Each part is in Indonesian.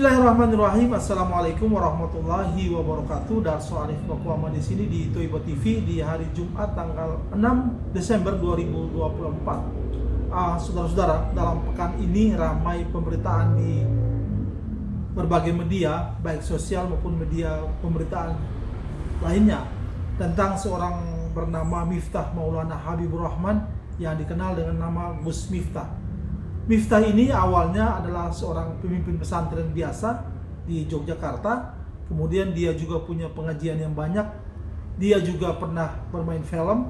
Bismillahirrahmanirrahim. Assalamualaikum warahmatullahi wabarakatuh. Darso Arif Bakuama di sini di Toibo TV di hari Jumat tanggal 6 Desember 2024. Saudara-saudara, dalam pekan ini ramai pemberitaan di berbagai media, baik sosial maupun media pemberitaan lainnya, tentang seorang bernama Miftah Maulana Habibur Rahman yang dikenal dengan nama Gus Miftah. Miftah ini awalnya adalah seorang pemimpin pesantren biasa di Yogyakarta. Kemudian dia juga punya pengajian yang banyak. Dia juga pernah bermain film.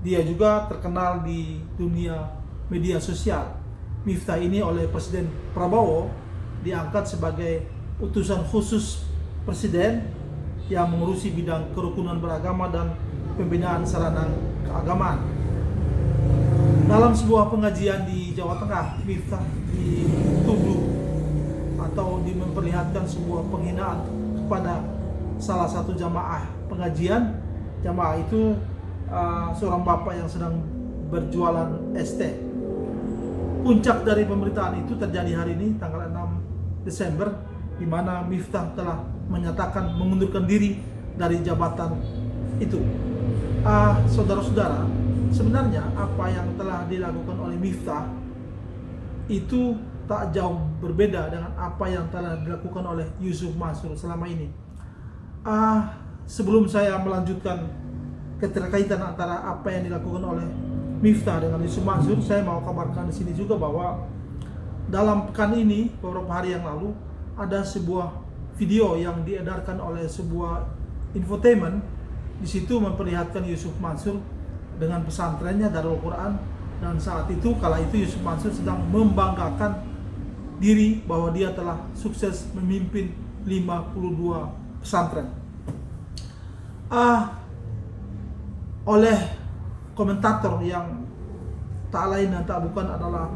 Dia juga terkenal di dunia media sosial. Miftah ini oleh Presiden Prabowo diangkat sebagai utusan khusus Presiden yang mengurusi bidang kerukunan beragama dan pembinaan sarana keagamaan. Dalam sebuah pengajian di Jawa Tengah, Miftah dituduh atau memperlihatkan sebuah penghinaan kepada salah satu jamaah pengajian. Jamaah itu seorang bapak yang sedang berjualan es teh. Puncak dari pemberitaan itu terjadi hari ini tanggal 6 Desember, di mana Miftah telah menyatakan mengundurkan diri dari jabatan itu. Saudara-saudara, sebenarnya apa yang telah dilakukan oleh Miftah itu tak jauh berbeda dengan apa yang telah dilakukan oleh Yusuf Mansur selama ini. Sebelum saya melanjutkan keterkaitan antara apa yang dilakukan oleh Miftah dengan Yusuf Mansur, saya mau kabarkan di sini juga bahwa dalam pekan ini, beberapa hari yang lalu, ada sebuah video yang diedarkan oleh sebuah infotainment. Di situ memperlihatkan Yusuf Mansur dengan pesantrennya Darul Quran, dan saat itu kala itu Yusuf Mansur sedang membanggakan diri bahwa dia telah sukses memimpin 52 pesantren. Oleh komentator yang tak lain dan tak bukan adalah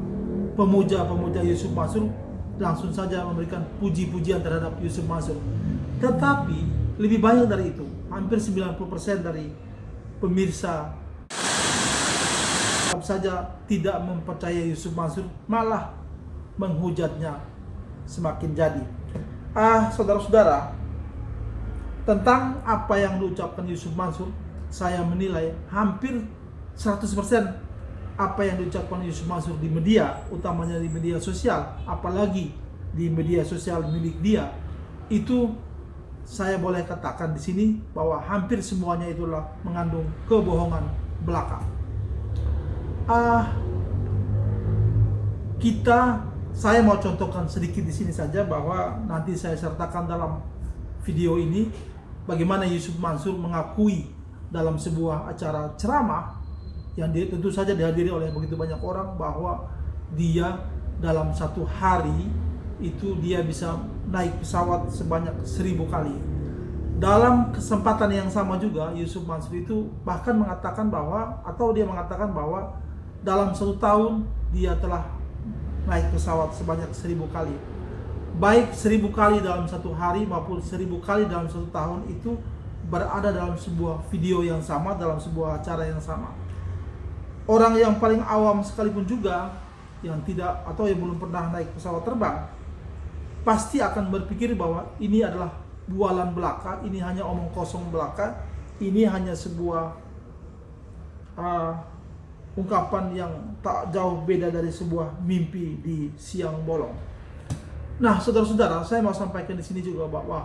pemuja-pemuja Yusuf Mansur, langsung saja memberikan puji-pujian terhadap Yusuf Mansur. Tetapi lebih banyak dari itu, hampir 90% dari pemirsa saja tidak mempercayai Yusuf Mansur, malah menghujatnya semakin jadi. Saudara-saudara, tentang apa yang diucapkan Yusuf Mansur, saya menilai hampir 100% apa yang diucapkan Yusuf Mansur di media, utamanya di media sosial, apalagi di media sosial milik dia, itu saya boleh katakan di sini bahwa hampir semuanya itulah mengandung kebohongan belaka. Saya mau contohkan sedikit di sini saja, bahwa nanti saya sertakan dalam video ini bagaimana Yusuf Mansur mengakui dalam sebuah acara ceramah yang tentu saja dihadiri oleh begitu banyak orang, bahwa dia dalam satu hari itu dia bisa naik pesawat sebanyak 1000 kali. Dalam kesempatan yang sama juga Yusuf Mansur itu bahkan mengatakan bahwa dalam 1 tahun dia telah naik pesawat sebanyak 1000 kali. Baik 1000 kali dalam 1 hari maupun 1000 kali dalam 1 tahun itu berada dalam sebuah video yang sama, dalam sebuah acara yang sama. Orang yang paling awam sekalipun juga, yang tidak atau yang belum pernah naik pesawat terbang, pasti akan berpikir bahwa ini adalah bualan belaka, ini hanya omong kosong belaka, ini hanya sebuah ungkapan yang tak jauh beda dari sebuah mimpi di siang bolong. Nah, saudara-saudara, saya mau sampaikan di sini juga bahwa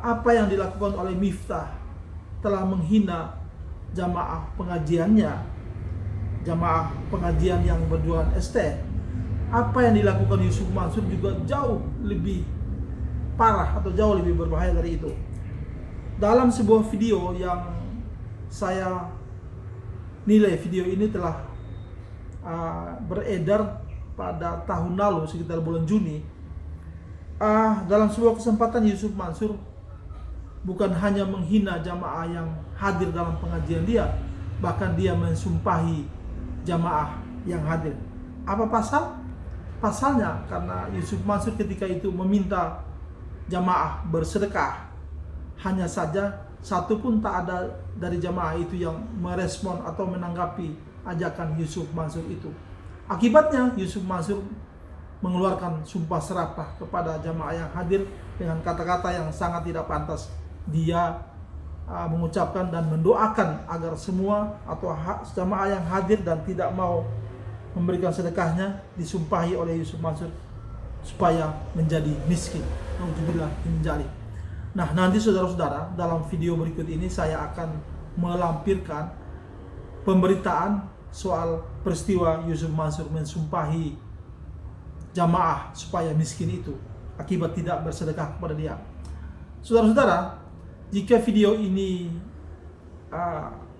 apa yang dilakukan oleh Miftah telah menghina jamaah pengajiannya, jamaah pengajian yang berjualan es teh. Apa yang dilakukan Yusuf Mansur juga jauh lebih parah atau jauh lebih berbahaya dari itu. Dalam sebuah video yang saya nilai video ini telah beredar pada tahun lalu sekitar bulan Juni, dalam sebuah kesempatan Yusuf Mansur bukan hanya menghina jamaah yang hadir dalam pengajian dia, bahkan dia mensumpahi jamaah yang hadir. Apa pasalnya? Karena Yusuf Mansur ketika itu meminta jamaah bersedekah, hanya saja satu pun tak ada dari jamaah itu yang merespon atau menanggapi ajakan Yusuf Mansur itu. Akibatnya Yusuf Mansur mengeluarkan sumpah serapah kepada jamaah yang hadir dengan kata-kata yang sangat tidak pantas. Dia mengucapkan dan mendoakan agar semua atau jamaah yang hadir dan tidak mau memberikan sedekahnya disumpahi oleh Yusuf Mansur supaya menjadi miskin. Alhamdulillah menjadi. Nah, nanti saudara-saudara, dalam video berikut ini saya akan melampirkan pemberitaan soal peristiwa Yusuf Mansur mensumpahi jamaah supaya miskin itu akibat tidak bersedekah kepada dia. Saudara-saudara, jika video ini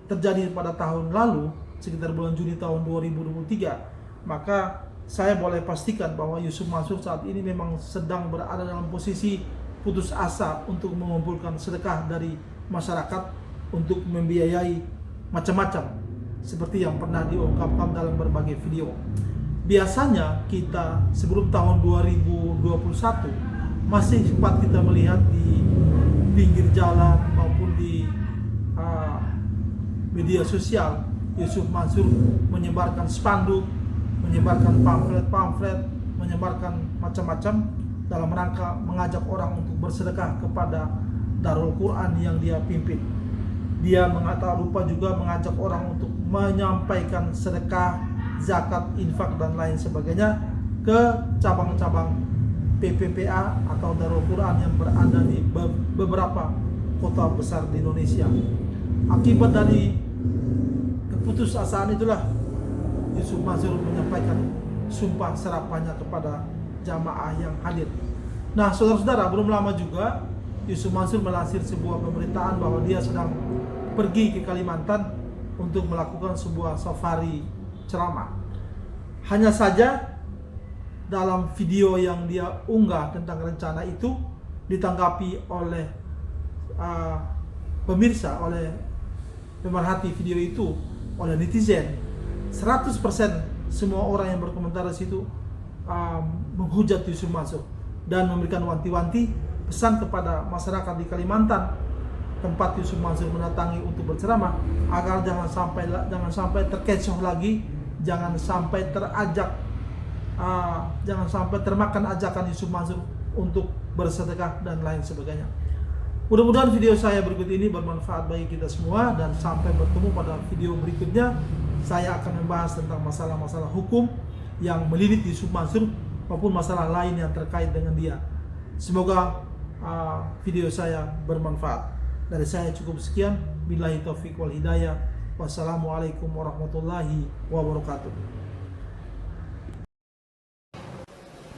terjadi pada tahun lalu, sekitar bulan Juni tahun 2023, maka saya boleh pastikan bahwa Yusuf Mansur saat ini memang sedang berada dalam posisi putus asa untuk mengumpulkan sedekah dari masyarakat untuk membiayai macam-macam seperti yang pernah diungkapkan dalam berbagai video. Biasanya kita sebelum tahun 2021 masih sempat kita melihat di pinggir jalan maupun di media sosial Yusuf Mansur menyebarkan spanduk, menyebarkan pamflet, menyebarkan macam-macam dalam rangka mengajak orang untuk bersedekah kepada Darul Quran yang dia pimpin. Dia lupa juga mengajak orang untuk menyampaikan sedekah, zakat, infak dan lain sebagainya ke cabang-cabang PPPA atau Darul Quran yang berada di beberapa kota besar di Indonesia. Akibat dari keputusasaan itulah Yusuf Mansur menyampaikan sumpah serapahnya kepada jamaah yang hadir. Nah, saudara-saudara, belum lama juga Yusuf Mansur melansir sebuah pemberitaan bahwa dia sedang pergi ke Kalimantan untuk melakukan sebuah safari ceramah. Hanya saja dalam video yang dia unggah tentang rencana itu ditanggapi oleh pemirsa, oleh pemerhati video itu, oleh netizen. 100% semua orang yang berkomentar di situ menghujat Yusuf Mansur dan memberikan wanti-wanti pesan kepada masyarakat di Kalimantan tempat Yusuf Mansur mendatangi untuk berceramah agar jangan sampai terkecoh lagi, jangan sampai termakan ajakan Yusuf Mansur untuk bersedekah dan lain sebagainya. Mudah-mudahan video saya berikut ini bermanfaat bagi kita semua, dan sampai bertemu pada video berikutnya. Saya akan membahas tentang masalah-masalah hukum yang melilit Yusuf Mansur maupun masalah lain yang terkait dengan dia. Semoga video saya bermanfaat. Dari saya cukup sekian. Billahi taufiq wal hidayah. Wassalamualaikum warahmatullahi wabarakatuh.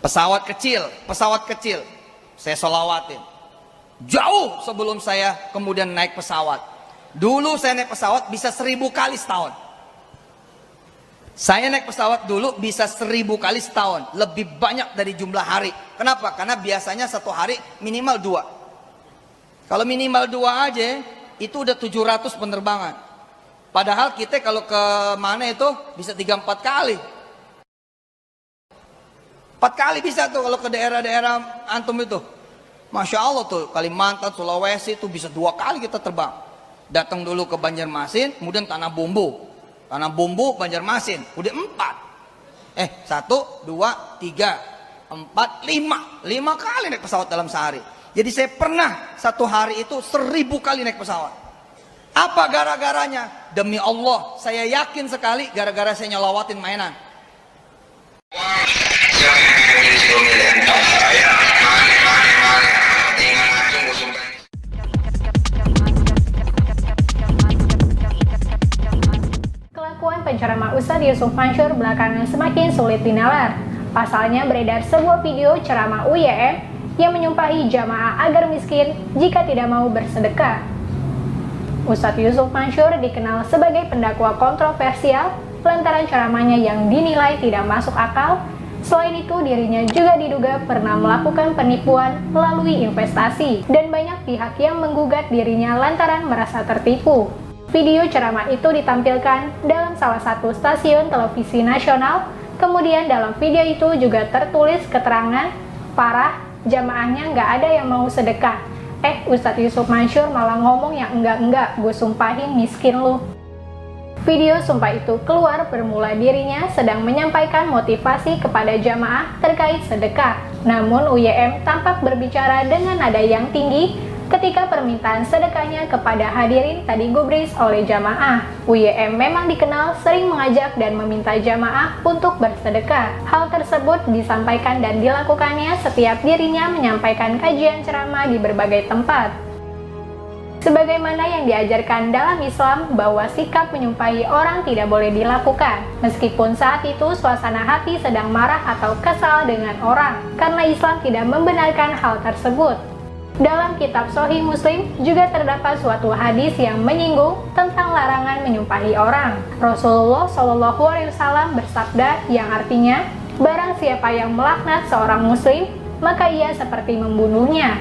Pesawat kecil, saya sholawatin. Jauh sebelum saya kemudian naik pesawat. Dulu saya naik pesawat bisa 1000 kali setahun. Saya naik pesawat dulu bisa 1000 kali setahun. Lebih banyak dari jumlah hari. Kenapa? Karena biasanya satu hari minimal 2. Kalau minimal 2 aja, itu udah 700 penerbangan. Padahal kita kalau ke mana itu bisa 3-4 kali. 4 kali bisa tuh kalau ke daerah-daerah antum itu. Masya Allah tuh, Kalimantan, Sulawesi itu bisa 2 kali kita terbang. Datang dulu ke Banjarmasin, kemudian Tanah Bumbu, Banjarmasin, udah 4. 1, 2, 3, 4, 5 kali naik pesawat dalam sehari. Jadi saya pernah satu hari itu 1000 kali naik pesawat. Apa gara-garanya? Demi Allah, saya yakin sekali gara-gara saya nyelawatin mainan. Kelakuan penceramah Ustadz Yusuf Mansur belakangan semakin sulit dinalar. Pasalnya beredar sebuah video ceramah UYM yang menyumpahi jamaah agar miskin jika tidak mau bersedekah. Ustadz Yusuf Mansur dikenal sebagai pendakwa kontroversial lantaran ceramahnya yang dinilai tidak masuk akal. Selain itu, dirinya juga diduga pernah melakukan penipuan melalui investasi, dan banyak pihak yang menggugat dirinya lantaran merasa tertipu. Video ceramah itu ditampilkan dalam salah satu stasiun televisi nasional. Kemudian dalam video itu juga tertulis keterangan, "Parah, jamaahnya nggak ada yang mau sedekah. Ustadz Yusuf Mansur malah ngomong yang enggak-enggak, gue sumpahin miskin lu." Video sumpah itu keluar bermula dirinya sedang menyampaikan motivasi kepada jamaah terkait sedekah. Namun UYM tampak berbicara dengan nada yang tinggi ketika permintaan sedekahnya kepada hadirin tak digubris oleh jamaah. UYM memang dikenal sering mengajak dan meminta jamaah untuk bersedekah. Hal tersebut disampaikan dan dilakukannya setiap dirinya menyampaikan kajian ceramah di berbagai tempat. Sebagaimana yang diajarkan dalam Islam bahwa sikap menyumpahi orang tidak boleh dilakukan, meskipun saat itu suasana hati sedang marah atau kesal dengan orang, karena Islam tidak membenarkan hal tersebut. Dalam kitab Sahih Muslim juga terdapat suatu hadis yang menyinggung tentang larangan menyumpahi orang. Rasulullah SAW bersabda yang artinya, barang siapa yang melaknat seorang muslim, maka ia seperti membunuhnya.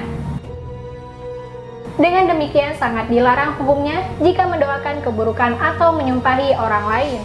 Dengan demikian sangat dilarang hukumnya jika mendoakan keburukan atau menyumpahi orang lain.